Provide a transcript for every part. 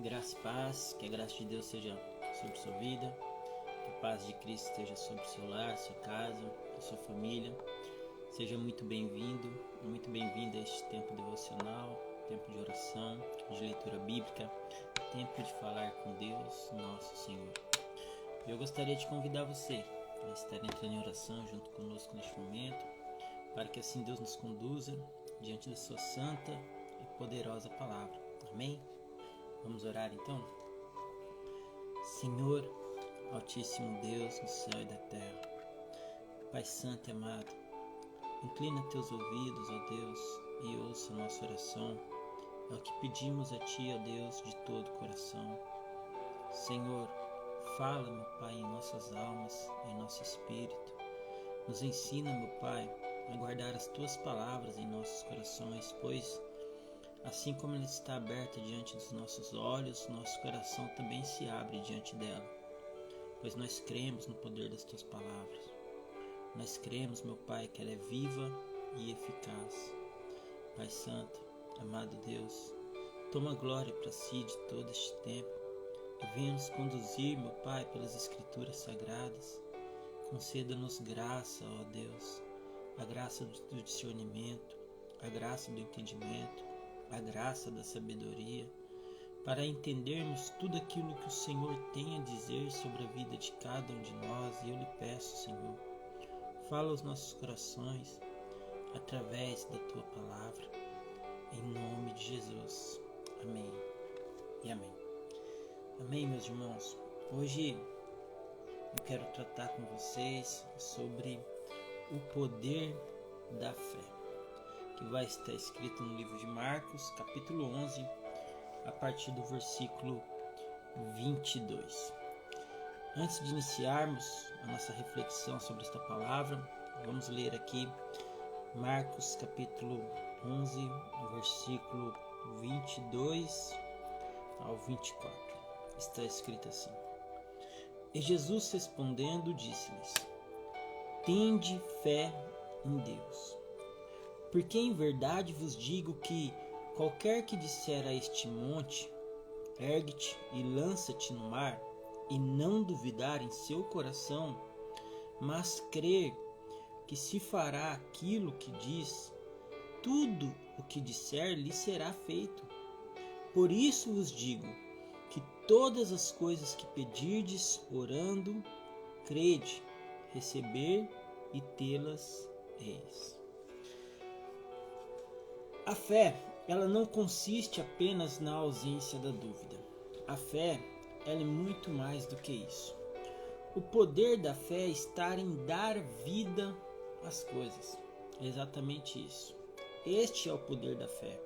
Graça e paz, que a graça de Deus seja sobre sua vida, que a paz de Cristo esteja sobre seu lar, sua casa, sua família. Seja muito bem-vindo, muito bem-vinda a este tempo devocional, tempo de oração, de leitura bíblica, tempo de falar com Deus, nosso Senhor. Eu gostaria de convidar você a estar entrando em oração junto conosco neste momento, para que assim Deus nos conduza diante da sua santa e poderosa palavra. Amém? Vamos orar então? Senhor, Altíssimo Deus do céu e da terra, Pai Santo e amado, inclina teus ouvidos, ó Deus, e ouça a nossa oração. É o que pedimos a Ti, ó Deus, de todo o coração. Senhor, fala, meu Pai, em nossas almas, em nosso espírito. Nos ensina, meu Pai, a guardar as Tuas palavras em nossos corações, pois assim como ela está aberta diante dos nossos olhos, nosso coração também se abre diante dela, pois nós cremos no poder das Tuas palavras. Nós cremos, meu Pai, que ela é viva e eficaz. Pai Santo, amado Deus, toma glória para Si de todo este tempo e venha nos conduzir, meu Pai, pelas Escrituras Sagradas. Conceda-nos graça, ó Deus, a graça do discernimento, a graça do entendimento, a graça da sabedoria, para entendermos tudo aquilo que o Senhor tem a dizer sobre a vida de cada um de nós. E eu lhe peço, Senhor, fala aos nossos corações através da Tua palavra, em nome de Jesus. Amém e amém. Amém, meus irmãos. Hoje eu quero tratar com vocês sobre o poder da fé, que vai estar escrito no livro de Marcos, capítulo 11, a partir do versículo 22. Antes de iniciarmos a nossa reflexão sobre esta palavra, vamos ler aqui Marcos, capítulo 11, versículo 22 ao 24. Está escrito assim: E Jesus respondendo disse-lhes: Tende fé em Deus. Porque em verdade vos digo que qualquer que disser a este monte, ergue-te e lança-te no mar, e não duvidar em seu coração, mas crer que se fará aquilo que diz, tudo o que disser lhe será feito. Por isso vos digo que todas as coisas que pedirdes orando, crede, receber e tê-las eis. A fé, ela não consiste apenas na ausência da dúvida. A fé, ela é muito mais do que isso. O poder da fé está em dar vida às coisas. É exatamente isso. Este é o poder da fé.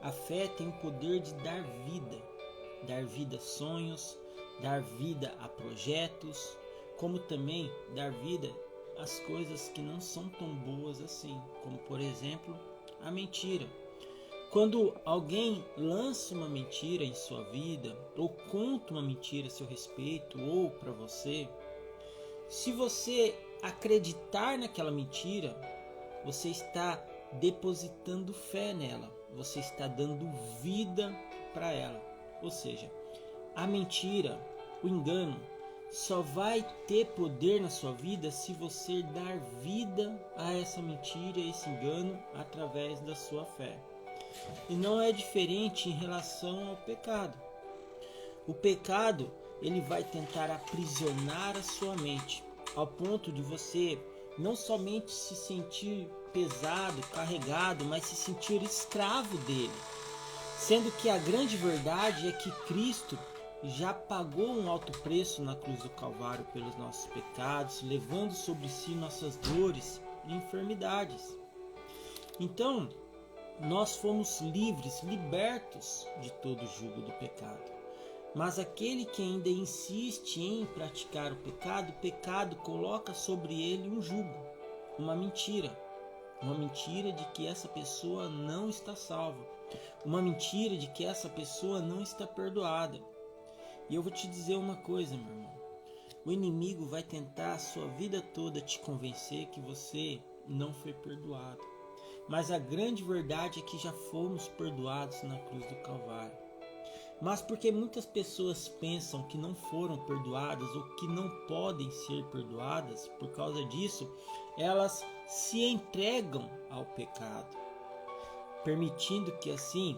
A fé tem o poder de dar vida a sonhos, dar vida a projetos, como também dar vida às coisas que não são tão boas assim, como por exemplo, a mentira. Quando alguém lança uma mentira em sua vida, ou conta uma mentira a seu respeito ou para você, se você acreditar naquela mentira, você está depositando fé nela, você está dando vida para ela. Ou seja, a mentira, o engano, só vai ter poder na sua vida se você dar vida a essa mentira, a esse engano, através da sua fé. E não é diferente em relação ao pecado. O pecado, ele vai tentar aprisionar a sua mente, ao ponto de você não somente se sentir pesado, carregado, mas se sentir escravo dele. Sendo que a grande verdade é que Cristo já pagou um alto preço na cruz do Calvário pelos nossos pecados, levando sobre si nossas dores e enfermidades. Então, nós fomos livres, libertos de todo o jugo do pecado. Mas aquele que ainda insiste em praticar o pecado coloca sobre ele um jugo, uma mentira de que essa pessoa não está salva, uma mentira de que essa pessoa não está perdoada. E eu vou te dizer uma coisa, meu irmão. O inimigo vai tentar a sua vida toda te convencer que você não foi perdoado. Mas a grande verdade é que já fomos perdoados na cruz do Calvário. mas porque muitas pessoas pensam que não foram perdoadas ou que não podem ser perdoadas, por causa disso, elas se entregam ao pecado, permitindo que assim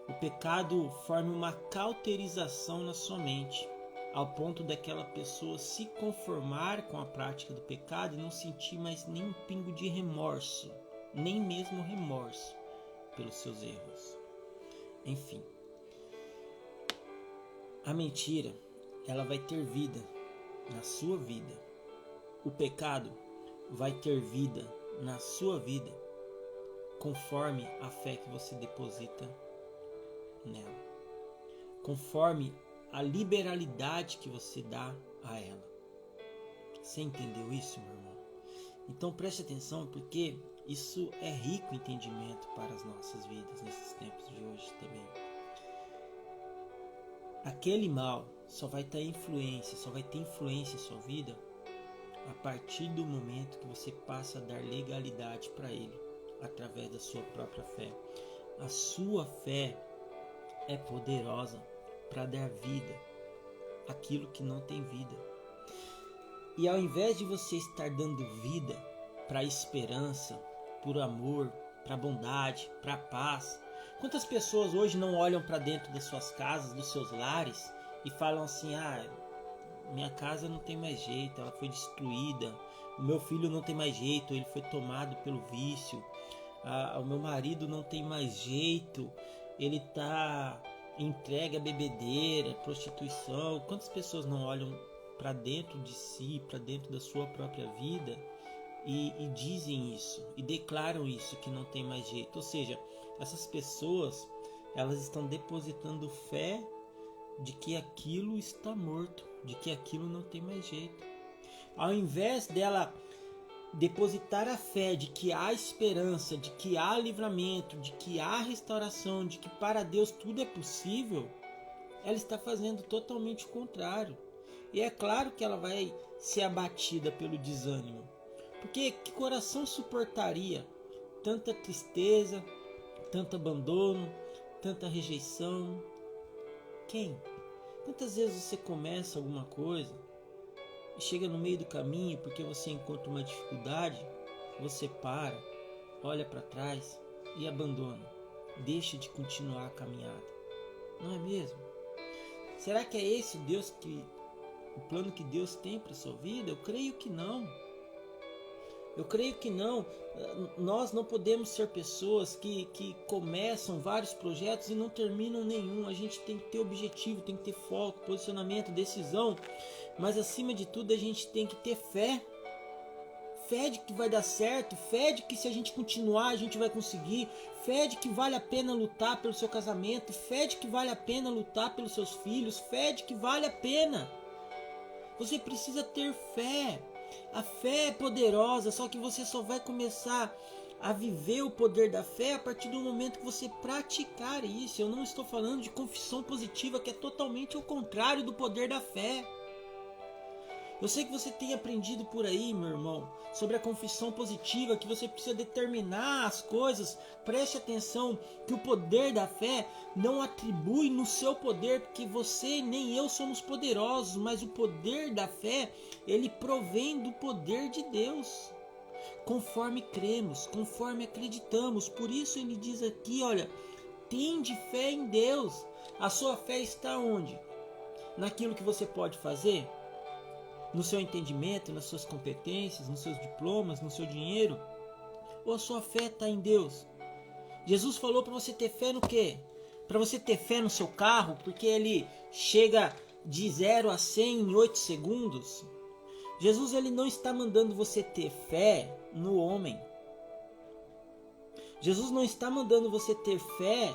o pecado forme uma cauterização na sua mente, ao ponto daquela pessoa se conformar com a prática do pecado e não sentir mais nem um pingo de remorso, nem mesmo remorso pelos seus erros. Enfim, a mentira, ela vai ter vida na sua vida. O pecado vai ter vida na sua vida, conforme a fé que você deposita nela, conforme a liberalidade que você dá a ela. Você entendeu isso, meu irmão? Então preste atenção, porque isso é rico entendimento para as nossas vidas nesses tempos de hoje também. Aquele mal só vai ter influência em sua vida a partir do momento que você passa a dar legalidade para ele, através da sua própria fé. A sua fé é poderosa para dar vida àquilo que não tem vida. E ao invés de você estar dando vida para a esperança, por amor, para a bondade, para a paz, quantas pessoas hoje não olham para dentro das suas casas, dos seus lares e falam assim: minha casa não tem mais jeito, ela foi destruída, o meu filho não tem mais jeito, ele foi tomado pelo vício, o meu marido não tem mais jeito, ele está entregue à bebedeira, prostituição. Quantas pessoas não olham para dentro de si, para dentro da sua própria vida e dizem isso, e declaram isso, que não tem mais jeito? Ou seja, essas pessoas, elas estão depositando fé de que aquilo está morto, de que aquilo não tem mais jeito. Ao invés dela depositar a fé de que há esperança, de que há livramento, de que há restauração, de que para Deus tudo é possível, ela está fazendo totalmente o contrário. E é claro que ela vai ser abatida pelo desânimo, porque que coração suportaria tanta tristeza, tanto abandono, tanta rejeição? Quem? Quantas vezes você começa alguma coisa e chega no meio do caminho, porque você encontra uma dificuldade, você para, olha para trás e abandona, deixa de continuar a caminhada? Não é mesmo? Será que é esse o plano que Deus tem para a sua vida? Eu creio que não. Eu creio que não. Nós não podemos ser pessoas que começam vários projetos e não terminam nenhum. A gente tem que ter objetivo, tem que ter foco, posicionamento, decisão. Mas acima de tudo a gente tem que ter fé. Fé de que vai dar certo, fé de que se a gente continuar a gente vai conseguir, fé de que vale a pena lutar pelo seu casamento, fé de que vale a pena lutar pelos seus filhos, fé de que vale a pena. Você precisa ter fé. A fé é poderosa, só que você só vai começar a viver o poder da fé a partir do momento que você praticar isso. Eu não estou falando de confissão positiva, que é totalmente o contrário do poder da fé. Eu sei que você tem aprendido por aí, meu irmão, sobre a confissão positiva, que você precisa determinar as coisas. Preste atenção que o poder da fé não atribui no seu poder, porque você nem eu somos poderosos, mas o poder da fé, ele provém do poder de Deus. Conforme cremos, conforme acreditamos. Por isso ele diz aqui, olha, tende fé em Deus. A sua fé está onde? Naquilo que você pode fazer? No seu entendimento, nas suas competências, nos seus diplomas, no seu dinheiro? Ou a sua fé está em Deus? Jesus falou para você ter fé no quê? Para você ter fé no seu carro, porque ele chega de 0 a 100 em 8 segundos? Jesus, ele não está mandando você ter fé no homem. Jesus não está mandando você ter fé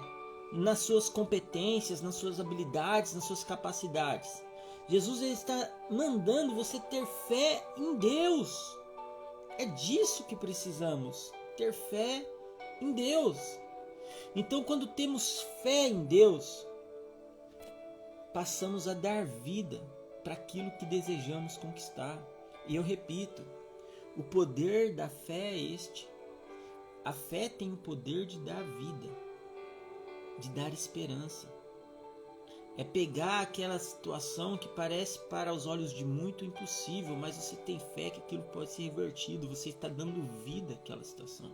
nas suas competências, nas suas habilidades, nas suas capacidades. Jesus, ele está mandando você ter fé em Deus. É disso que precisamos, ter fé em Deus. Então, quando temos fé em Deus, passamos a dar vida para aquilo que desejamos conquistar. E eu repito, o poder da fé é este. A fé tem o poder de dar vida, de dar esperança. É pegar aquela situação que parece para os olhos de muito impossível, mas você tem fé que aquilo pode ser revertido, você está dando vida àquela situação.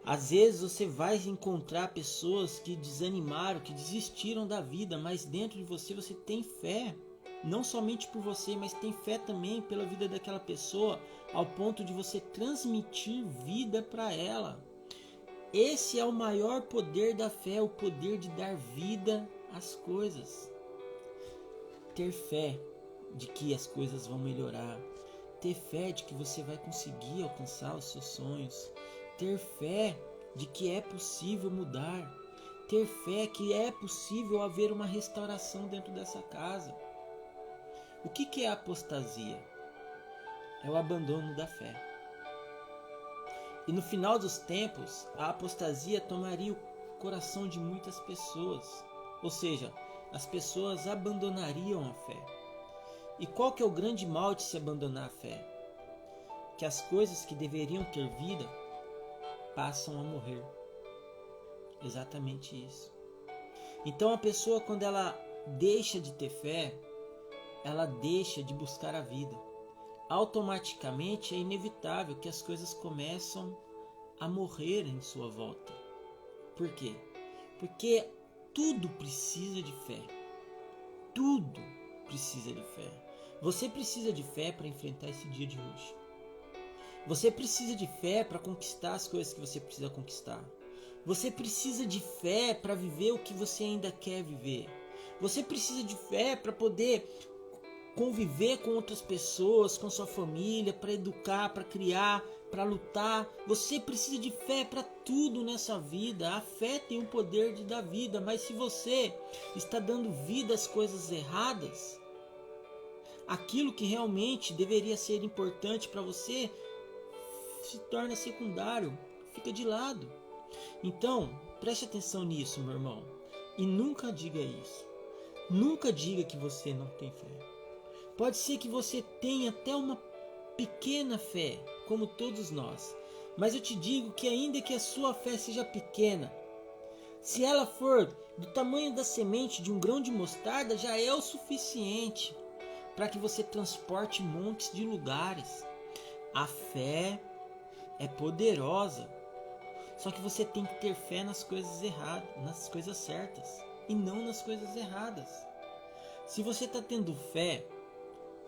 Às vezes você vai encontrar pessoas que desanimaram, que desistiram da vida, mas dentro de você você tem fé, não somente por você, mas tem fé também pela vida daquela pessoa, ao ponto de você transmitir vida para ela. Esse é o maior poder da fé, o poder de dar vida às coisas. Ter fé de que as coisas vão melhorar. Ter fé de que você vai conseguir alcançar os seus sonhos. Ter fé de que é possível mudar. Ter fé que é possível haver uma restauração dentro dessa casa. O que é a apostasia? É o abandono da fé. E no final dos tempos, a apostasia tomaria o coração de muitas pessoas. Ou seja, as pessoas abandonariam a fé. E qual que é o grande mal de se abandonar a fé? Que as coisas que deveriam ter vida passam a morrer. Exatamente isso. Então a pessoa, quando ela deixa de ter fé, ela deixa de buscar a vida. Automaticamente é inevitável que as coisas começam a morrer em sua volta. Por quê? Porque tudo precisa de fé. Tudo precisa de fé. Você precisa de fé para enfrentar esse dia de hoje. Você precisa de fé para conquistar as coisas que você precisa conquistar. Você precisa de fé para viver o que você ainda quer viver. Você precisa de fé para poder conviver com outras pessoas, com sua família, para educar, para criar, para lutar. Você precisa de fé para tudo nessa vida. A fé tem o poder de dar vida, mas se você está dando vida às coisas erradas, aquilo que realmente deveria ser importante para você se torna secundário, fica de lado. Então, preste atenção nisso, meu irmão, e nunca diga isso. Nunca diga que você não tem fé. Pode ser que você tenha até uma pequena fé, como todos nós. Mas eu te digo que ainda que a sua fé seja pequena, se ela for do tamanho da semente de um grão de mostarda, já é o suficiente para que você transporte montes de lugares. A fé é poderosa. Só que você tem que ter fé nas coisas erradas, nas coisas certas e não nas coisas erradas. Se você está tendo fé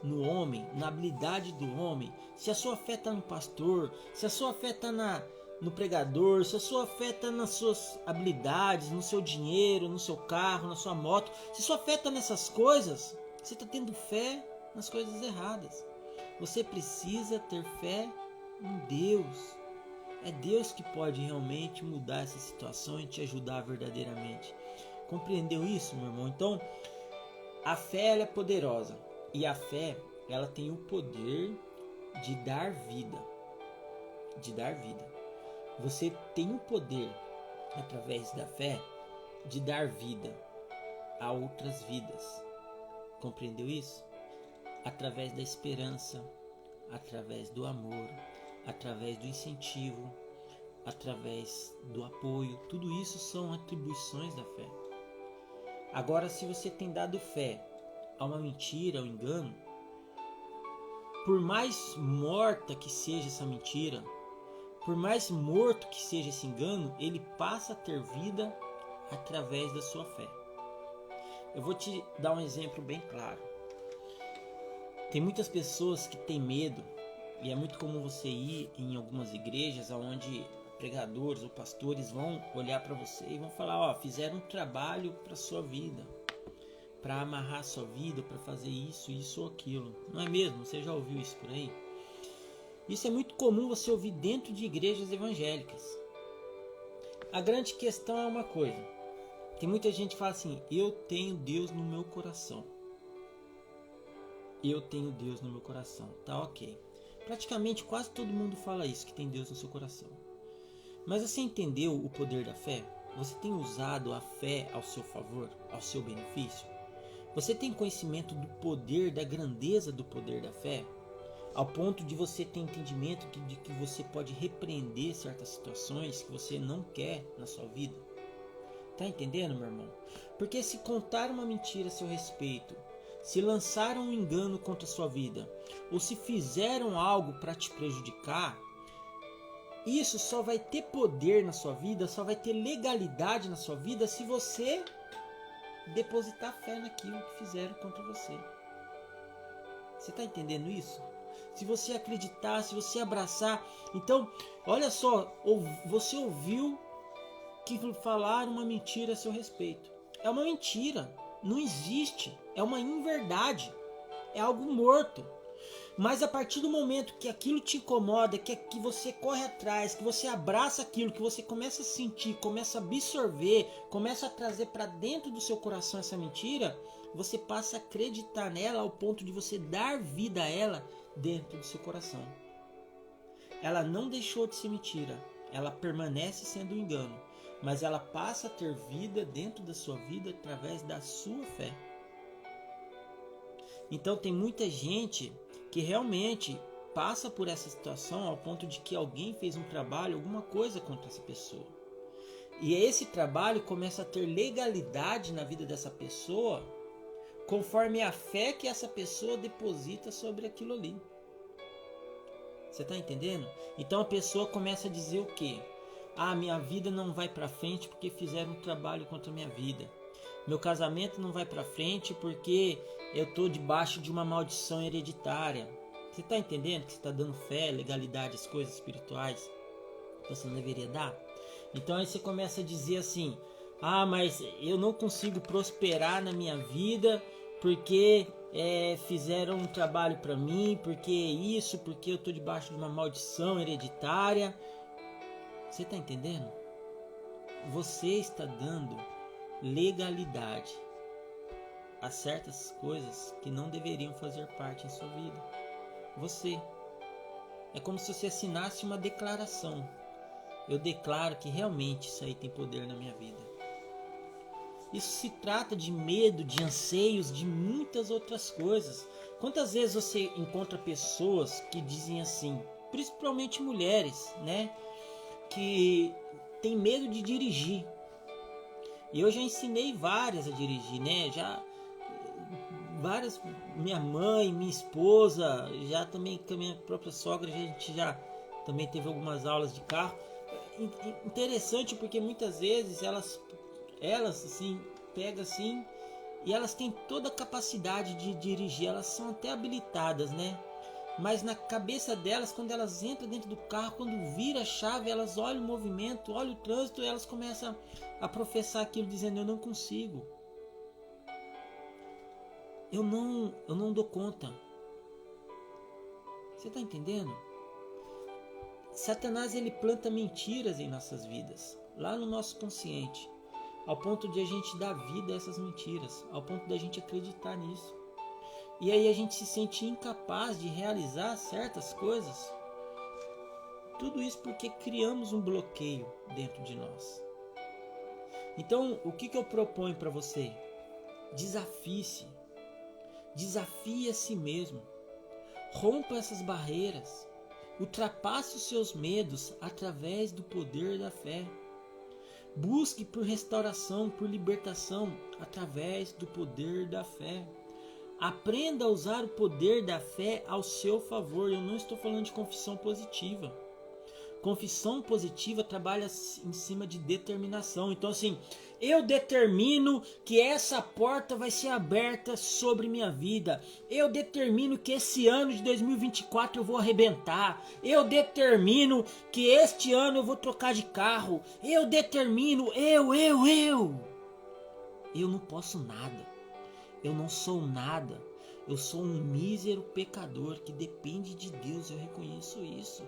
no homem, na habilidade do homem, se a sua fé está no pastor, se a sua fé está no pregador, se a sua fé está nas suas habilidades, no seu dinheiro, no seu carro, na sua moto, se a sua fé está nessas coisas, você está tendo fé nas coisas erradas. Você precisa ter fé em Deus. É Deus que pode realmente mudar essa situação e te ajudar verdadeiramente. Compreendeu isso, meu irmão? Então, a fé ela é poderosa. E a fé, ela tem o poder de dar vida. De dar vida. Você tem o poder, através da fé, de dar vida a outras vidas. Compreendeu isso? Através da esperança, através do amor, através do incentivo, através do apoio. Tudo isso são atribuições da fé. Agora, se você tem dado fé a uma mentira, ao engano, por mais morta que seja essa mentira, por mais morto que seja esse engano, ele passa a ter vida através da sua fé. Eu vou te dar um exemplo bem claro. Tem muitas pessoas que têm medo, e é muito comum você ir em algumas igrejas onde pregadores ou pastores vão olhar para você e vão falar, ó, fizeram um trabalho para sua vida, para amarrar a sua vida, para fazer isso, isso ou aquilo. Não é mesmo? Você já ouviu isso por aí? Isso é muito comum você ouvir dentro de igrejas evangélicas. A grande questão é uma coisa. Tem muita gente que fala assim, eu tenho Deus no meu coração. Eu tenho Deus no meu coração. Tá ok. Praticamente quase todo mundo fala isso, que tem Deus no seu coração. Mas você entendeu o poder da fé? Você tem usado a fé ao seu favor, ao seu benefício? Você tem conhecimento do poder, da grandeza do poder da fé? Ao ponto de você ter entendimento de que você pode repreender certas situações que você não quer na sua vida? Tá entendendo, meu irmão? Porque se contar uma mentira a seu respeito, se lançaram um engano contra a sua vida, ou se fizeram algo para te prejudicar, isso só vai ter poder na sua vida, só vai ter legalidade na sua vida se você depositar fé naquilo que fizeram contra você. Você está entendendo isso? Se você acreditar, se você abraçar. Então, olha só, você ouviu que falaram uma mentira a seu respeito. É uma mentira, não existe, é uma inverdade, é algo morto. Mas a partir do momento que aquilo te incomoda, que você corre atrás, que você abraça aquilo, que você começa a sentir, começa a absorver, começa a trazer para dentro do seu coração essa mentira, você passa a acreditar nela ao ponto de você dar vida a ela dentro do seu coração. Ela não deixou de ser mentira, ela permanece sendo um engano, mas ela passa a ter vida dentro da sua vida através da sua fé. Então tem muita gente que realmente passa por essa situação ao ponto de que alguém fez um trabalho, alguma coisa contra essa pessoa. E esse trabalho começa a ter legalidade na vida dessa pessoa conforme a fé que essa pessoa deposita sobre aquilo ali. Você está entendendo? Então a pessoa começa a dizer o quê? Ah, minha vida não vai para frente porque fizeram um trabalho contra a minha vida. Meu casamento não vai para frente porque eu estou debaixo de uma maldição hereditária. Você está entendendo que você está dando fé, legalidade às coisas espirituais que você não deveria dar? Então aí você começa a dizer assim: ah, mas eu não consigo prosperar na minha vida porque fizeram um trabalho para mim, porque isso, porque eu estou debaixo de uma maldição hereditária. Você está entendendo? Você está dando legalidade a certas coisas que não deveriam fazer parte em sua vida. Você. É como se você assinasse uma declaração. Eu declaro que realmente isso aí tem poder na minha vida. Isso se trata de medo, de anseios, de muitas outras coisas. Quantas vezes você encontra pessoas que dizem assim, principalmente mulheres, né? Que tem medo de dirigir. E eu já ensinei várias a dirigir, né? Várias, minha mãe, minha esposa, já também com a minha própria sogra, a gente já também teve algumas aulas de carro. Interessante porque muitas vezes elas assim, pegam assim e elas têm toda a capacidade de dirigir, elas são até habilitadas, né? Mas na cabeça delas, quando elas entram dentro do carro, quando vira a chave, elas olham o movimento, olham o trânsito e elas começam a professar aquilo, dizendo: eu não consigo. Eu não dou conta. Você está entendendo? Satanás, ele planta mentiras em nossas vidas, lá no nosso consciente, ao ponto de a gente dar vida a essas mentiras, ao ponto de a gente acreditar nisso. E aí a gente se sente incapaz de realizar certas coisas. Tudo isso porque criamos um bloqueio dentro de nós. Então, o que eu proponho para você? Desafie-se. Desafie a si mesmo. Rompa essas barreiras. Ultrapasse os seus medos através do poder da fé. Busque por restauração, por libertação através do poder da fé. Aprenda a usar o poder da fé ao seu favor. Eu não estou falando de confissão positiva. Confissão positiva trabalha em cima de determinação. Então assim, eu determino que essa porta vai ser aberta sobre minha vida. Eu determino que esse ano de 2024 eu vou arrebentar. Eu determino que este ano eu vou trocar de carro. Eu determino, eu não posso nada. Eu não sou nada. Eu sou um mísero pecador que depende de Deus. Eu reconheço isso.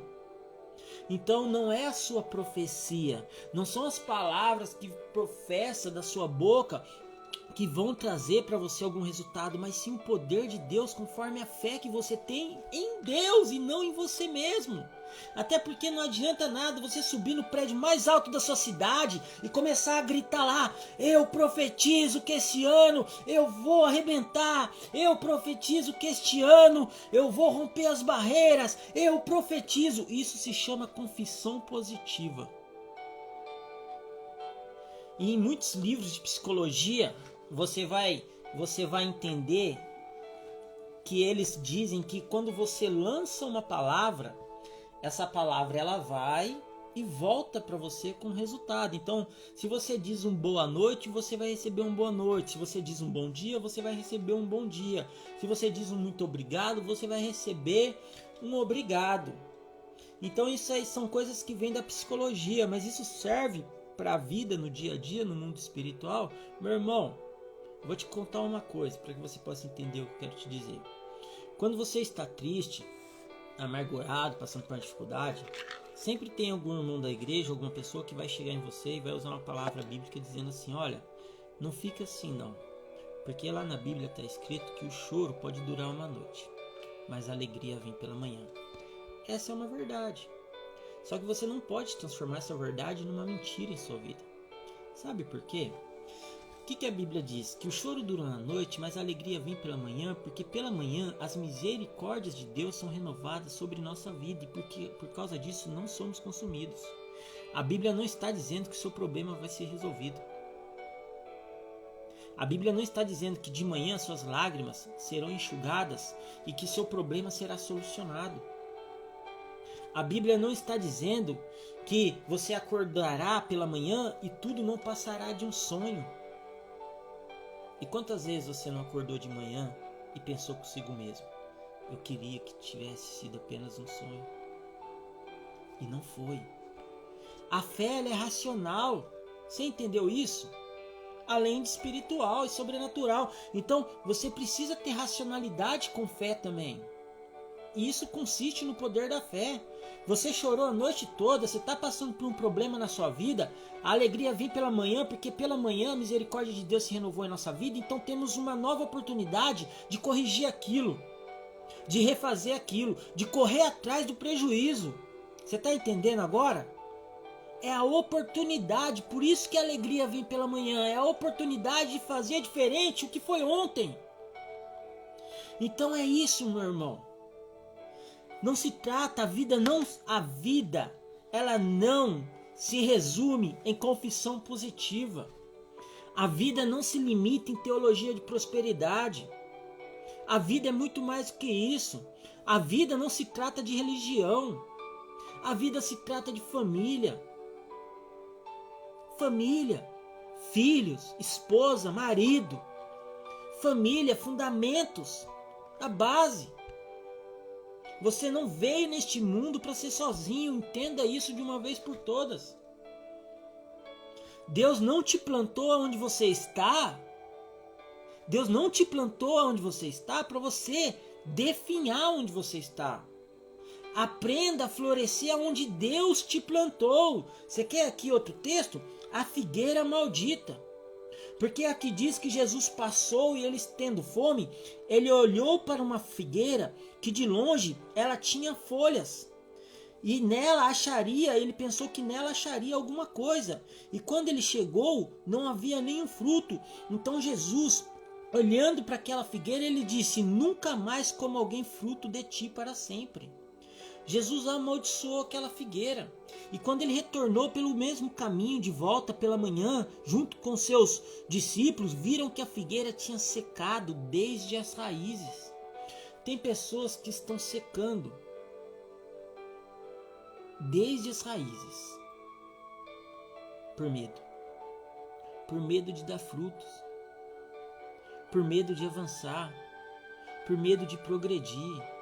Então não é a sua profecia, não são as palavras que professa da sua boca que vão trazer para você algum resultado, mas sim o poder de Deus conforme a fé que você tem em Deus e não em você mesmo. Até porque não adianta nada você subir no prédio mais alto da sua cidade e começar a gritar lá: eu profetizo que esse ano eu vou arrebentar, eu profetizo que este ano eu vou romper as barreiras, eu profetizo. Isso se chama confissão positiva. E em muitos livros de psicologia, você vai entender que eles dizem que quando você lança uma palavra, essa palavra ela vai e volta para você com resultado. Então, se você diz um boa noite, você vai receber um boa noite. Se você diz um bom dia, você vai receber um bom dia. Se você diz um muito obrigado, você vai receber um obrigado. Então, isso aí são coisas que vêm da psicologia, mas isso serve para a vida no dia a dia, no mundo espiritual. Meu irmão, vou te contar uma coisa para que você possa entender o que eu quero te dizer. Quando você está triste, amargurado, passando por uma dificuldade, sempre tem algum irmão da igreja, alguma pessoa que vai chegar em você e vai usar uma palavra bíblica dizendo assim: olha, não fica assim não, porque lá na Bíblia está escrito que o choro pode durar uma noite, mas a alegria vem pela manhã. Essa é uma verdade, só que você não pode transformar essa verdade numa mentira em sua vida. Sabe por quê? O que a Bíblia diz? Que o choro dura uma noite, mas a alegria vem pela manhã, porque pela manhã as misericórdias de Deus são renovadas sobre nossa vida e porque por causa disso não somos consumidos. A Bíblia não está dizendo que o seu problema vai ser resolvido. A Bíblia não está dizendo que de manhã suas lágrimas serão enxugadas e que seu problema será solucionado. A Bíblia não está dizendo que você acordará pela manhã e tudo não passará de um sonho. E quantas vezes você não acordou de manhã e pensou consigo mesmo: eu queria que tivesse sido apenas um sonho. E não foi. A fé ela é racional. Você entendeu isso? Além de espiritual e sobrenatural. Então você precisa ter racionalidade com fé também. E isso consiste no poder da fé. Você chorou a noite toda, você está passando por um problema na sua vida, a alegria vem pela manhã, porque pela manhã a misericórdia de Deus se renovou em nossa vida, então temos uma nova oportunidade de corrigir aquilo, de refazer aquilo, de correr atrás do prejuízo. Você está entendendo agora? É a oportunidade, por isso que a alegria vem pela manhã, é a oportunidade de fazer diferente o que foi ontem. Então é isso, meu irmão. Não se trata, a vida, ela não se resume em confissão positiva. A vida não se limita em teologia de prosperidade. A vida é muito mais do que isso. A vida não se trata de religião. A vida se trata de família. Família, filhos, esposa, marido. Família, fundamentos, a base. Você não veio neste mundo para ser sozinho, entenda isso de uma vez por todas. Deus não te plantou onde você está. Deus não te plantou onde você está para você definhar onde você está. Aprenda a florescer onde Deus te plantou. Você quer aqui outro texto? A figueira maldita. Porque aqui diz que Jesus passou e eles tendo fome, ele olhou para uma figueira que de longe ela tinha folhas. E nela ele pensou que nela acharia alguma coisa. E quando ele chegou, não havia nenhum fruto. Então Jesus, olhando para aquela figueira, ele disse: nunca mais coma alguém fruto de ti para sempre. Jesus amaldiçoou aquela figueira. E quando ele retornou pelo mesmo caminho de volta pela manhã, junto com seus discípulos, viram que a figueira tinha secado desde as raízes. Tem pessoas que estão secando desde as raízes. Por medo. Por medo de dar frutos. Por medo de avançar. Por medo de progredir.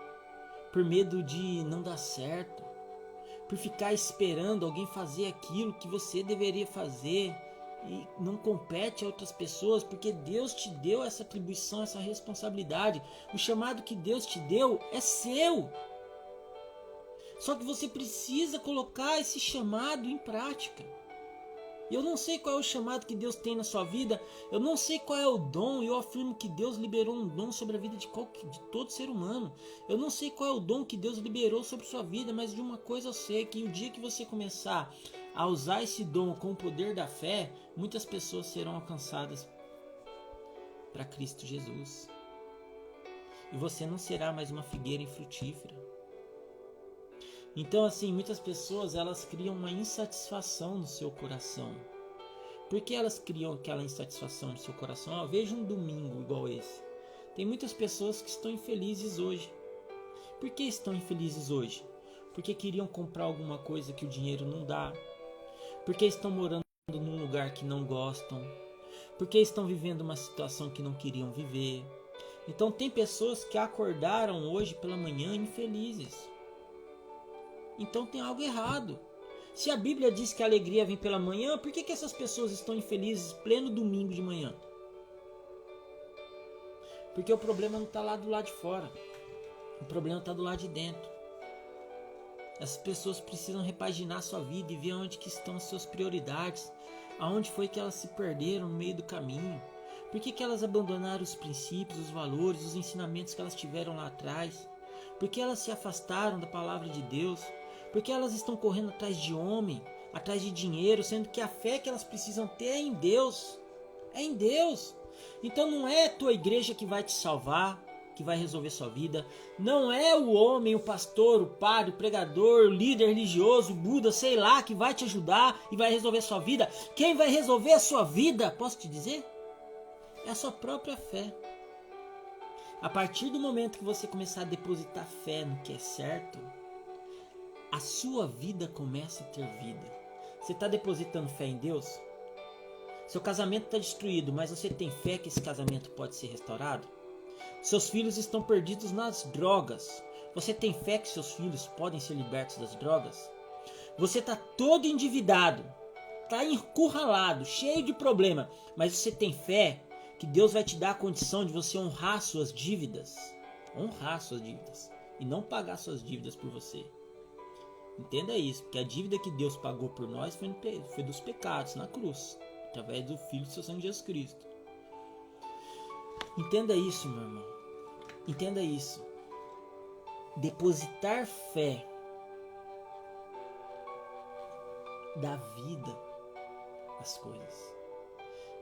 Por medo de não dar certo, por ficar esperando alguém fazer aquilo que você deveria fazer e não compete a outras pessoas, porque Deus te deu essa atribuição, essa responsabilidade. O chamado que Deus te deu é seu. Só que você precisa colocar esse chamado em prática. Eu não sei qual é o chamado que Deus tem na sua vida, eu não sei qual é o dom, e eu afirmo que Deus liberou um dom sobre a vida de todo ser humano. Eu não sei qual é o dom que Deus liberou sobre a sua vida, mas de uma coisa eu sei, que o dia que você começar a usar esse dom com o poder da fé, muitas pessoas serão alcançadas para Cristo Jesus. E você não será mais uma figueira infrutífera. Então, assim, muitas pessoas elas criam uma insatisfação no seu coração, Por que elas criam aquela insatisfação no seu coração? Veja um domingo igual esse. Tem muitas pessoas que estão infelizes hoje. Por que estão infelizes hoje? Porque queriam comprar alguma coisa que o dinheiro não dá. Porque estão morando num lugar que não gostam. Porque estão vivendo uma situação que não queriam viver. Então tem pessoas que acordaram hoje pela manhã infelizes. Então tem algo errado. Se a Bíblia diz que a alegria vem pela manhã, por que essas pessoas estão infelizes pleno domingo de manhã? Porque o problema não está lá do lado de fora. O problema está do lado de dentro. Essas pessoas precisam repaginar sua vida e ver onde que estão as suas prioridades. Aonde foi que elas se perderam no meio do caminho. Por que elas abandonaram os princípios, os valores, os ensinamentos que elas tiveram lá atrás? Por que elas se afastaram da palavra de Deus? Por que elas estão correndo atrás de homem, atrás de dinheiro, sendo que a fé que elas precisam ter é em Deus. É em Deus. Então não é a tua igreja que vai te salvar, que vai resolver sua vida. Não é o homem, o pastor, o padre, o pregador, o líder religioso, o Buda, sei lá, que vai te ajudar e vai resolver sua vida. Quem vai resolver a sua vida, posso te dizer? É a sua própria fé. A partir do momento que você começar a depositar fé no que é certo, a sua vida começa a ter vida. Você está depositando fé em Deus? Seu casamento está destruído, mas você tem fé que esse casamento pode ser restaurado? Seus filhos estão perdidos nas drogas. Você tem fé que seus filhos podem ser libertos das drogas? Você está todo endividado, está encurralado, cheio de problema, mas você tem fé que Deus vai te dar a condição de você honrar suas dívidas? Honrar suas dívidas e não pagar suas dívidas por você. Entenda isso, porque a dívida que Deus pagou por nós foi dos pecados na cruz, através do Filho do seu sangue Jesus Cristo. Entenda isso, meu irmão. Entenda isso. Depositar fé dá vida às coisas.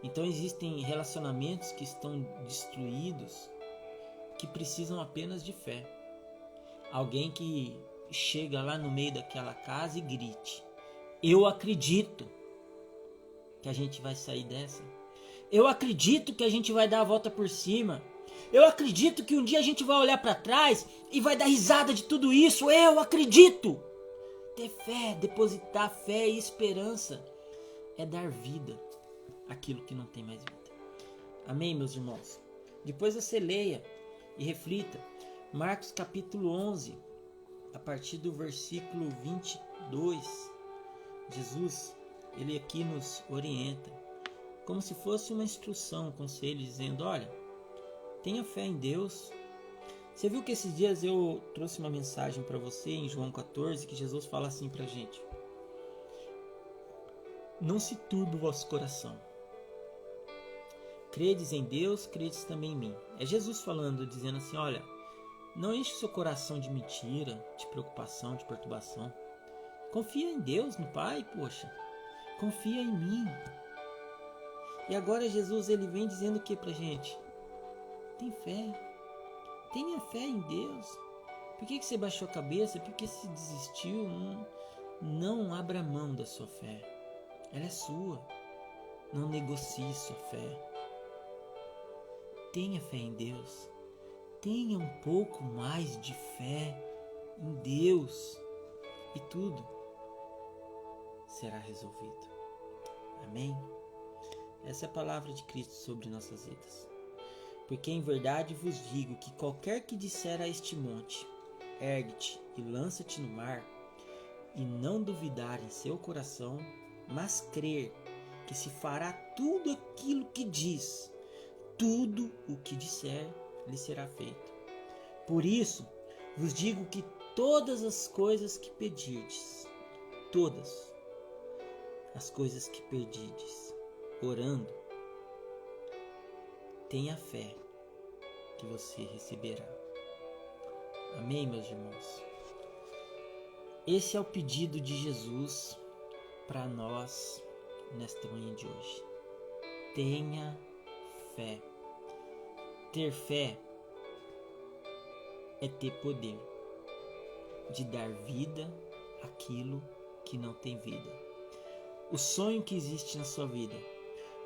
Então existem relacionamentos que estão destruídos, que precisam apenas de fé. Alguém que chega lá no meio daquela casa e grite: eu acredito que a gente vai sair dessa. Eu acredito que a gente vai dar a volta por cima. Eu acredito que um dia a gente vai olhar para trás e vai dar risada de tudo isso. Eu acredito. Ter fé, depositar fé e esperança é dar vida àquilo que não tem mais vida. Amém, meus irmãos? Depois você leia e reflita. Marcos capítulo 11, a partir do versículo 22. Jesus, ele aqui nos orienta, como se fosse uma instrução, um conselho, dizendo: olha, tenha fé em Deus. Você viu que esses dias eu trouxe uma mensagem para você em João 14, que Jesus fala assim pra gente: não se turbe o vosso coração. Credes em Deus, credes também em mim. É Jesus falando, dizendo assim: olha, não enche o seu coração de mentira, de preocupação, de perturbação. Confia em Deus, no Pai, poxa. Confia em mim. E agora Jesus, ele vem dizendo o que pra gente? Tem fé. Tenha fé em Deus. Por que você baixou a cabeça? Por que se desistiu? Não abra mão da sua fé. Ela é sua. Não negocie sua fé. Tenha fé em Deus. Tenha um pouco mais de fé em Deus. E tudo será resolvido. Amém? Essa é a palavra de Cristo sobre nossas vidas. Porque em verdade vos digo que qualquer que disser a este monte: ergue-te e lança-te no mar, e não duvidar em seu coração, mas crer que se fará tudo aquilo que diz, tudo o que disser lhe será feito. Por isso vos digo que todas as coisas que pedirdes, todas as coisas que pedirdes, orando, tenha fé que você receberá. Amém, meus irmãos? Esse é o pedido de Jesus para nós nesta manhã de hoje. Tenha fé. Ter fé é ter poder de dar vida àquilo que não tem vida. O sonho que existe na sua vida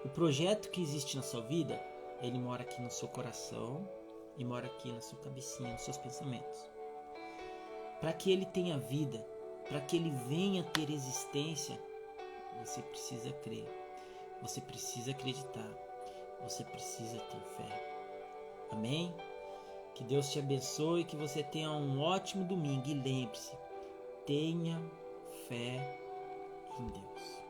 O projeto que existe na sua vida, ele mora aqui no seu coração e mora aqui na sua cabecinha, nos seus pensamentos. Para que ele tenha vida, para que ele venha ter existência, você precisa crer, você precisa acreditar, você precisa ter fé. Amém? Que Deus te abençoe, que você tenha um ótimo domingo e lembre-se, tenha fé em Deus.